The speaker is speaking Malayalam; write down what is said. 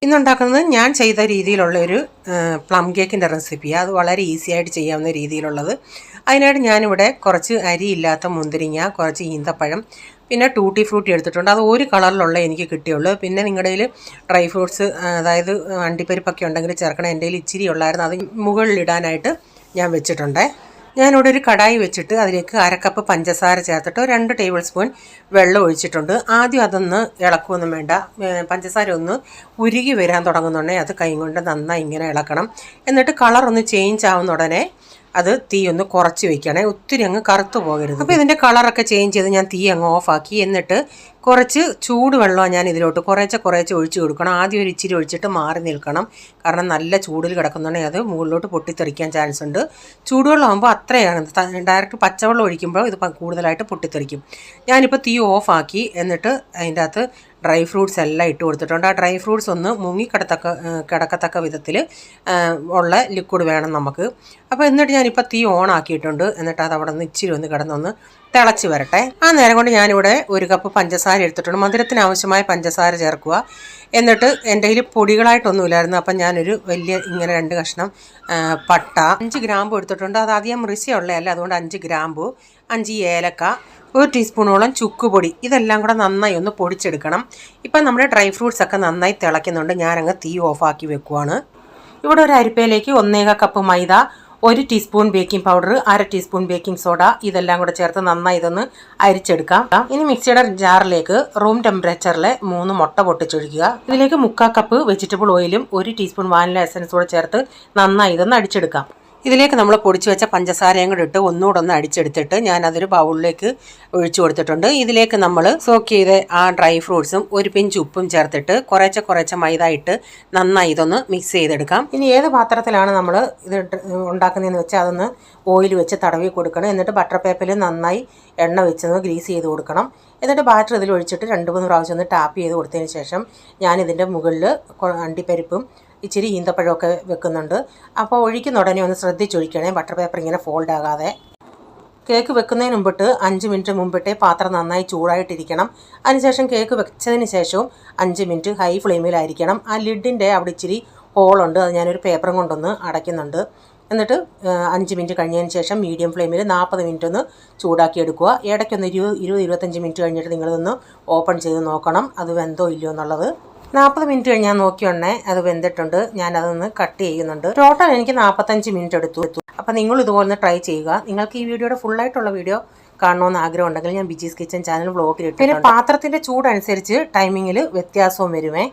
ഇന്നുണ്ടാക്കുന്നത് ഞാൻ ചെയ്ത രീതിയിലുള്ള ഒരു പ്ലം കേക്കിൻ്റെ റെസിപ്പിയാണ്. അത് വളരെ ഈസി ആയിട്ട് ചെയ്യാവുന്ന രീതിയിലുള്ളത്. അതിനായിട്ട് ഞാനിവിടെ കുറച്ച് അരിയില്ലാത്ത മുന്തിരിങ്ങ, കുറച്ച് ഈന്തപ്പഴം, പിന്നെ ടൂട്ടി ഫ്രൂട്ടി എടുത്തിട്ടുണ്ട്. അത് ഒരു കളറിലുള്ള എനിക്ക് കിട്ടിയുള്ളൂ. പിന്നെ നിങ്ങളുടെ കയ്യിൽ ഡ്രൈ ഫ്രൂട്ട്സ്, അതായത് അണ്ടിപ്പരിപ്പൊക്കെ ഉണ്ടെങ്കിൽ ചേർക്കണം. എൻ്റെ കയ്യിൽ ഇച്ചിരി ഉള്ളായിരുന്നു, അത് മുകളിലിടാനായിട്ട് ഞാൻ വെച്ചിട്ടുണ്ട്. ഞാനിവിടെ ഒരു കടായി വെച്ചിട്ട് അതിലേക്ക് അരക്കപ്പ് പഞ്ചസാര ചേർത്തിട്ട് 2 ടേബിൾ സ്പൂൺ വെള്ളം ഒഴിച്ചിട്ടുണ്ട്. ആദ്യം അതൊന്ന് ഇളക്കുമൊന്നും വേണ്ട. പഞ്ചസാര ഒന്ന് ഉരുകി വരാൻ തുടങ്ങുന്നുണ്ടെങ്കിൽ അത് കൈ കൊണ്ട് നന്നായി ഇങ്ങനെ ഇളക്കണം. എന്നിട്ട് കളറൊന്ന് ചേഞ്ച് ആവുന്ന ഉടനെ അത് തീ ഒന്ന് കുറച്ച് വയ്ക്കണേ, ഒത്തിരി അങ്ങ് കറുത്തു പോകരുത്. അപ്പോൾ ഇതിൻ്റെ കളറൊക്കെ ചേഞ്ച് ചെയ്ത് ഞാൻ തീ അങ്ങ് ഓഫാക്കി. എന്നിട്ട് കുറച്ച് ചൂടുവെള്ളമാണ് ഞാൻ ഇതിലോട്ട് കുറേശ്ശെ ഒഴിച്ച് കൊടുക്കണം. ആദ്യം ഒരു ഇച്ചിരി ഒഴിച്ചിട്ട് മാറി നിൽക്കണം, കാരണം നല്ല ചൂടിൽ കിടക്കുന്നുണ്ടെങ്കിൽ അത് മുകളിലോട്ട് പൊട്ടിത്തെറിക്കാൻ ചാൻസ് ഉണ്ട്. ചൂടുവെള്ളം ആകുമ്പോൾ അത്രയാണ്, ഡയറക്റ്റ് പച്ചവെള്ളം ഒഴിക്കുമ്പോൾ ഇത് കൂടുതലായിട്ട് പൊട്ടിത്തെറിക്കും. ഞാനിപ്പോൾ തീ ഓഫാക്കി. എന്നിട്ട് അതിൻ്റെ അകത്ത് ഡ്രൈ ഫ്രൂട്ട്സ് എല്ലാം ഇട്ട് കൊടുത്തിട്ടുണ്ട്. ആ ഡ്രൈ ഫ്രൂട്ട്സ് ഒന്ന് കിടക്കത്തക്ക വിധത്തിൽ ഉള്ള ലിക്വിഡ് വേണം നമുക്ക്. അപ്പോൾ എന്നിട്ട് ഞാനിപ്പോൾ തീ ഓൺ ആക്കിയിട്ടുണ്ട്. എന്നിട്ട് അത് അവിടെ നിന്ന് ഇച്ചിരി ഒന്ന് കിടന്നൊന്ന് തിളച്ച് വരട്ടെ. ആ നേരം കൊണ്ട് ഞാനിവിടെ 1 കപ്പ് പഞ്ചസാര എടുത്തിട്ടുണ്ട്. മധുരത്തിന് ആവശ്യമായ പഞ്ചസാര ചേർക്കുക. എന്നിട്ട് എൻ്റെ കയ്യിൽ പൊടികളായിട്ടൊന്നുമില്ലായിരുന്നു, അപ്പം ഞാനൊരു വലിയ ഇങ്ങനെ 2 കഷ്ണം പട്ട, 5 ഗ്രാമ്പു എടുത്തിട്ടുണ്ട്. അത് അധികം ഋഷിയുള്ളതല്ല, അതുകൊണ്ട് 5 ഗ്രാമ്പു, 5 ഏലക്ക, 1 ടീസ്പൂണോളം ചുക്കുപൊടി, ഇതെല്ലാം കൂടെ നന്നായി ഒന്ന് പൊടിച്ചെടുക്കണം. ഇപ്പം നമ്മുടെ ഡ്രൈ ഫ്രൂട്ട്സ് ഒക്കെ നന്നായി തിളയ്ക്കുന്നുണ്ട്. ഞാനങ്ങ് തീ ഓഫാക്കി വെക്കുവാണ്. ഇവിടെ ഒരു അരിപ്പയിലേക്ക് 1.25 കപ്പ് മൈദ, 1 teaspoon baking powder, 1/2 teaspoon baking soda, ഇതെല്ലാം കൂടെ ചേർത്ത് നന്നായി ഇതൊന്ന് അരിച്ചെടുക്കാം. ഇനി മിക്സിയുടെ ജാറിലേക്ക് റൂം ടെമ്പറേച്ചറിൽ 3 മുട്ട പൊട്ടിച്ചൊഴിക്കുക. ഇതിലേക്ക് 3/4 കപ്പ് വെജിറ്റബിൾ ഓയിലും 1 ടീസ്പൂൺ വാനില എസൻസും കൂടെ ചേർത്ത് നന്നായി ഇതൊന്ന് അടിച്ചെടുക്കാം. ഇതിലേക്ക് നമ്മൾ പൊടിച്ച് വെച്ച പഞ്ചസാരയും കൂടെ ഇട്ട് ഒന്നുകൂടെ ഒന്ന് അടിച്ചെടുത്തിട്ട് ഞാൻ അതൊരു ബൗളിലേക്ക് ഒഴിച്ചു കൊടുത്തിട്ടുണ്ട്. ഇതിലേക്ക് നമ്മൾ സോക്ക് ചെയ്ത ആ ഡ്രൈ ഫ്രൂട്ട്സും 1 പിഞ്ച് ഉപ്പും ചേർത്തിട്ട് കുറേശ്ശെ മൈദ ഇട്ട് നന്നായി ഇതൊന്ന് മിക്സ് ചെയ്തെടുക്കാം. ഇനി ഏത് പാത്രത്തിലാണ് നമ്മൾ ഇത് ഉണ്ടാക്കുന്നതെന്ന് വെച്ചാൽ അതൊന്ന് ഓയിൽ വെച്ച് തടവി കൊടുക്കണം. എന്നിട്ട് ബട്ടർ പേപ്പറിൽ നന്നായി എണ്ണ വെച്ചൊന്ന് ഗ്രീസ് ചെയ്ത് കൊടുക്കണം. എന്നിട്ട് ബാറ്റർ ഇതിൽ ഒഴിച്ചിട്ട് 2-3 പ്രാവശ്യം ഒന്ന് ടാപ്പ് ചെയ്ത് കൊടുത്തതിന് ശേഷം ഞാനിതിൻ്റെ മുകളിൽ അണ്ടിപ്പരിപ്പും ഇച്ചിരി ഈന്തപ്പഴമൊക്കെ വെക്കുന്നുണ്ട്. അപ്പോൾ ഒഴിക്കുന്ന ഉടനെ ഒന്ന് ശ്രദ്ധിച്ചൊഴിക്കണേ, ബട്ടർ പേപ്പർ ഇങ്ങനെ ഫോൾഡ് ആകാതെ. കേക്ക് വെക്കുന്നതിന് മുമ്പിട്ട് 5 മിനിറ്റ് മുമ്പിട്ടേ പാത്രം നന്നായി ചൂടായിട്ടിരിക്കണം. അതിനുശേഷം കേക്ക് വെച്ചതിന് ശേഷവും 5 മിനിറ്റ് ഹൈ ഫ്ലെയിമിലായിരിക്കണം. ആ ലിഡിൻ്റെ അവിടെ ഇച്ചിരി ഹോളുണ്ട്, അത് ഞാനൊരു പേപ്പറും കൊണ്ടൊന്ന് അടയ്ക്കുന്നുണ്ട്. എന്നിട്ട് 5 മിനിറ്റ് കഴിഞ്ഞതിന് ശേഷം മീഡിയം ഫ്ലെയിമിൽ 40 മിനിറ്റ് ഒന്ന് ചൂടാക്കി എടുക്കുക. ഇടയ്ക്കൊന്ന് 20-25 മിനിറ്റ് കഴിഞ്ഞിട്ട് നിങ്ങളതൊന്ന് ഓപ്പൺ ചെയ്ത് നോക്കണം അത് വെന്തോ ഇല്ലയോ എന്നുള്ളത്. 40 മിനിറ്റ് കഴിഞ്ഞ് ഞാൻ നോക്കിയുടനെ അത് വെന്തിട്ടുണ്ട്. ഞാനതൊന്ന് കട്ട് ചെയ്യുന്നുണ്ട്. ടോട്ടൽ എനിക്ക് 45 മിനിറ്റ് എടുത്തു. അപ്പോൾ നിങ്ങൾ ഇതുപോലെ ട്രൈ ചെയ്യുക. നിങ്ങൾക്ക് ഈ വീഡിയോയുടെ ഫുള്ളായിട്ടുള്ള വീഡിയോ കാണണമെന്ന് ആഗ്രഹം ഉണ്ടെങ്കിൽ ഞാൻ ബിജീസ് കിച്ചൻ ചാനൽ വ്ളോഗിലിട്ട്, പിന്നെ പാത്രത്തിൻ്റെ ചൂടനുസരിച്ച് ടൈമിങ്ങിൽ വ്യത്യാസവും വരുമേ.